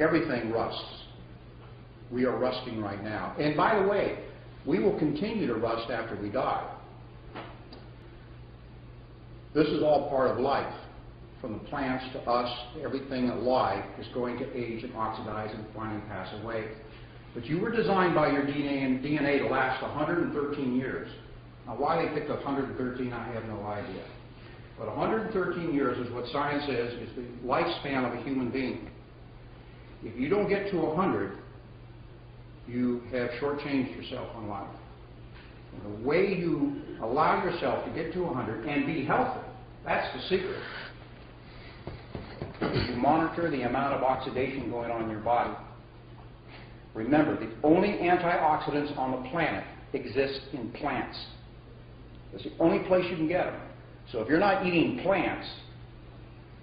everything rusts. We are rusting right now. And by the way, we will continue to rust after we die. This is all part of life. From the plants to us, everything alive is going to age and oxidize and finally pass away. But you were designed by your DNA to last 113 years. Now, why they picked 113, I have no idea. But 113 years is what science says is the lifespan of a human being. If you don't get to 100, you have shortchanged yourself on life. And the way you allow yourself to get to 100 and be healthy, that's the secret. You monitor the amount of oxidation going on in your body. Remember, the only antioxidants on the planet exist in plants. That's the only place you can get them. So if you're not eating plants,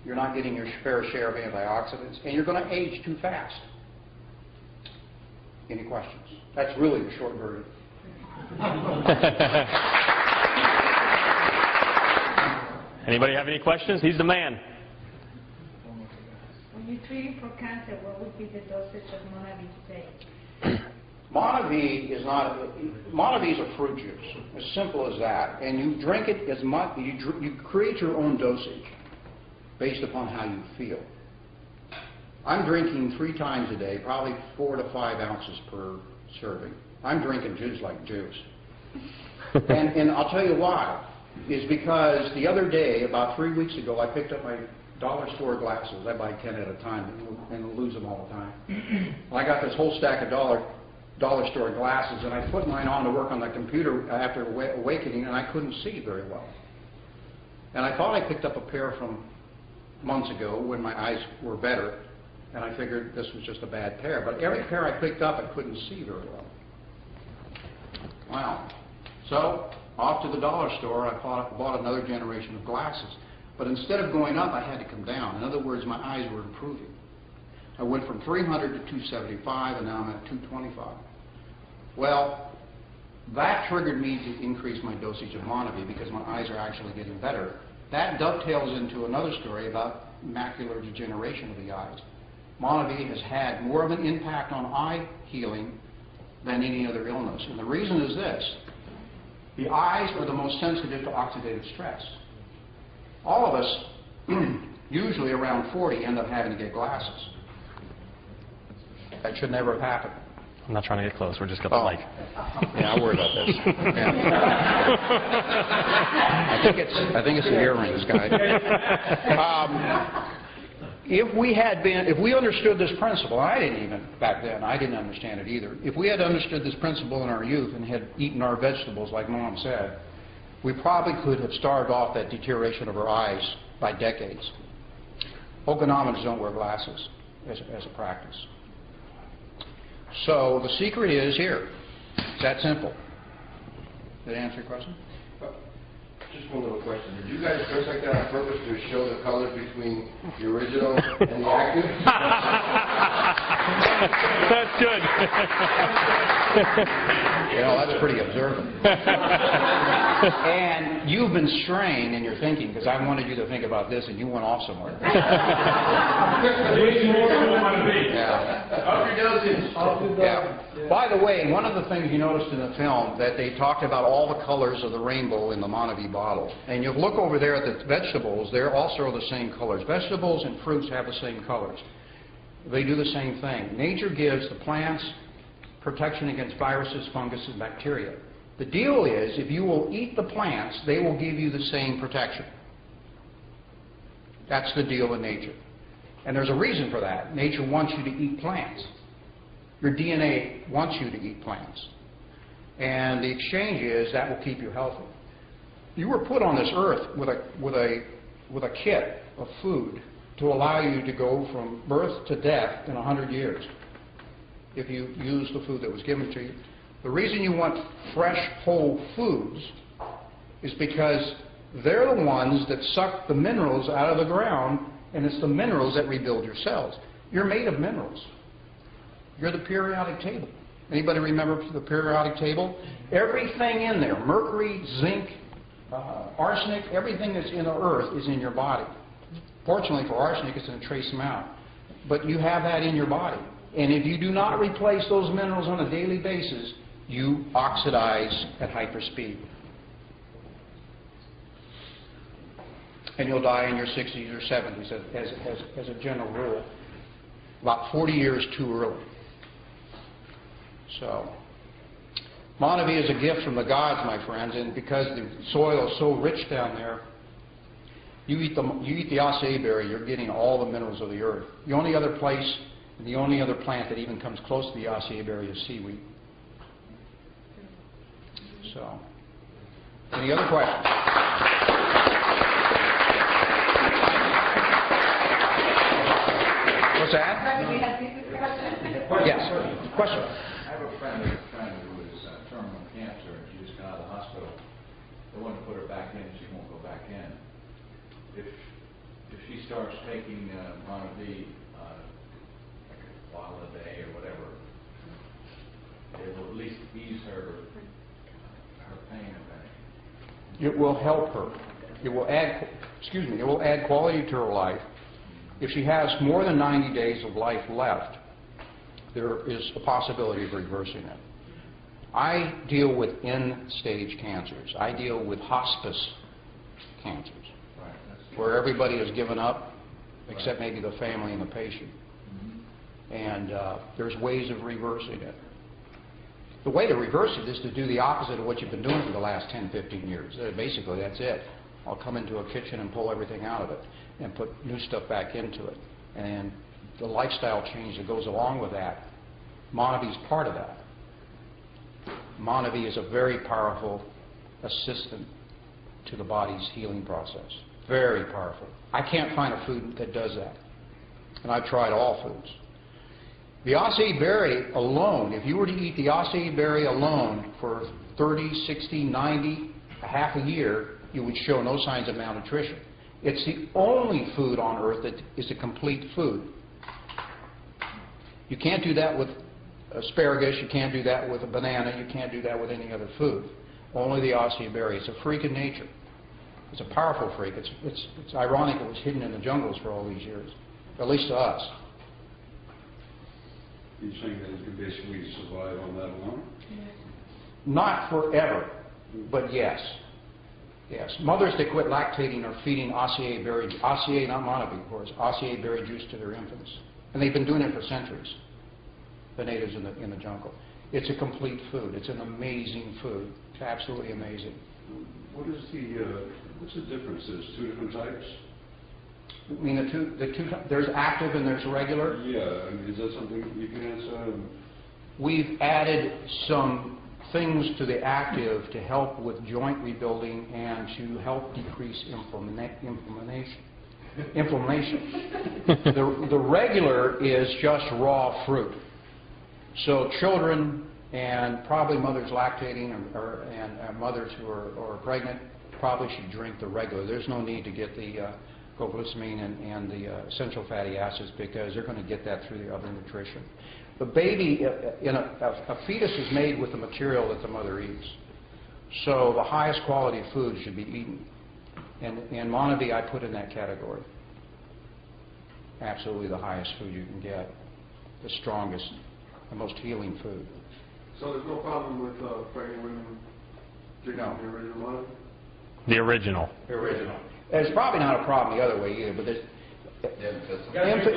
you're not getting your fair share of antioxidants, and you're going to age too fast. Any questions? That's really the short version. Anybody have any questions? He's the man. When you're treating for cancer, what would be the dosage of Monavie to take? Monavie is a fruit juice, as simple as that. And you drink it as much, you create your own dosage based upon how you feel. I'm drinking 3 times a day, probably 4 to 5 ounces per serving. I'm drinking juice like juice. And I'll tell you why. Is because the other day, about 3 weeks ago, I picked up my dollar store glasses. I buy 10 at a time and lose them all the time. I got this whole stack of dollar store glasses, and I put mine on to work on the computer after awakening, and I couldn't see very well. And I thought I picked up a pair from months ago when my eyes were better, and I figured this was just a bad pair. But every pair I picked up, I couldn't see very well. Wow. So off to the dollar store, I bought another generation of glasses. But instead of going up, I had to come down. In other words, my eyes were improving. I went from 300 to 275, and now I'm at 225. Well, that triggered me to increase my dosage of Monavie because my eyes are actually getting better. That dovetails into another story about macular degeneration of the eyes. Monavie has had more of an impact on eye healing than any other illness. And the reason is this. The eyes are the most sensitive to oxidative stress. All of us, usually around 40, end up having to get glasses. That should never have happened. I'm not trying to get close. We're just got the mic. Yeah, I worry about this. Yeah. I think it's the earrings, guys. If we understood this principle, I didn't even back then. I didn't understand it either. If we had understood this principle in our youth and had eaten our vegetables, like Mom said, we probably could have starved off that deterioration of our eyes by decades. Okonomans don't wear glasses as a practice. So the secret is here. It's that simple. Did I answer your question? Just one little question. Did you guys dress like that on purpose to show the colors between the original and the active? That's good. You know, that's pretty observant. And you've been straying in your thinking because I wanted you to think about this and you went off somewhere. Yeah. By the way, one of the things you noticed in the film that they talked about all the colors of the rainbow in the Monavie bottle. And you look over there at the vegetables, they're also the same colors. Vegetables and fruits have the same colors. They do the same thing. Nature gives the plants protection against viruses, fungus, and bacteria. The deal is, if you will eat the plants, they will give you the same protection. That's the deal in nature. And there's a reason for that. Nature wants you to eat plants. Your DNA wants you to eat plants. And the exchange is that will keep you healthy. You were put on this earth with a kit of food to allow you to go from birth to death in 100 years if you use the food that was given to you. The reason you want fresh, whole foods is because they're the ones that suck the minerals out of the ground, and it's the minerals that rebuild your cells. You're made of minerals. You're the periodic table. Anybody remember the periodic table? Everything in there, mercury, zinc, arsenic, everything that's in the earth is in your body. Fortunately for arsenic, it's in a trace amount. but you have that in your body. And if you do not replace those minerals on a daily basis, you oxidize at hyperspeed. And you'll die in your 60s or 70s as a general rule. About 40 years too early. So, Monavie is a gift from the gods, my friends, and because the soil is so rich down there, you eat the acai berry, you're getting all the minerals of the earth. The only other place, the only other plant that even comes close to the acai berry is seaweed. So, any other questions? What's that? Yes. Question. I have a friend who is terminal cancer, and she just got out of the hospital. They want to put her back in, she won't go back in. If she starts taking Monavie like a bottle a day or whatever, it will at least ease her pain of anything. It will help her. It will add, it will add quality to her life. If she has more than 90 days of life left, there is a possibility of reversing it. I deal with end-stage cancers. I deal with hospice cancers, where everybody has given up, except maybe the family and the patient. And there's ways of reversing it. The way to reverse it is to do the opposite of what you've been doing for the last 10, 15 years. Basically, that's it. I'll come into a kitchen and pull everything out of it and put new stuff back into it. And the lifestyle change that goes along with that, Monavie is part of that. Monavie is a very powerful assistant to the body's healing process. Very powerful. I can't find a food that does that. And I've tried all foods. The acai berry alone, if you were to eat the acai berry alone for 30, 60, 90, a half a year, you would show no signs of malnutrition. It's the only food on earth that is a complete food. You can't do that with asparagus, you can't do that with a banana, you can't do that with any other food. Only the acai berry. It's a freak in nature. It's a powerful freak. It's ironic it was hidden in the jungles for all these years, at least to us. You think that you could basically survive on that alone? Not forever, but yes. Yes. Mothers that quit lactating are feeding acai berry, acai, not Monavie, of course, acai berry juice to their infants. And they've been doing it for centuries, the natives in the jungle. It's a complete food. It's an amazing food. It's absolutely amazing. What is what's the difference? There's two different types? I mean, the two, there's active and there's regular. Yeah, I mean, is that something you can answer? We've added some things to the active to help with joint rebuilding and to help decrease inflammation. The regular is just raw fruit. So children and probably mothers lactating and mothers who are pregnant probably should drink the regular. There's no need to get the glucosamine and the essential fatty acids because they're going to get that through the other nutrition. The baby, a fetus is made with the material that the mother eats. So the highest quality food should be eaten. And Monavie I put in that category. Absolutely the highest food you can get. The strongest, the most healing food. So there's no problem with pregnant women drinking the original Monavie? The original. The original. It's probably not a problem the other way either, but there's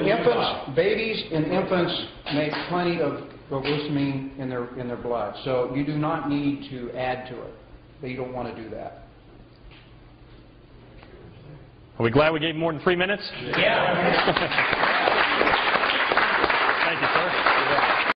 infants, babies and infants make plenty of glucosamine in their blood, so you do not need to add to it. You don't want to do that. Are we glad we gave more than 3 minutes? Yeah. Thank you, sir.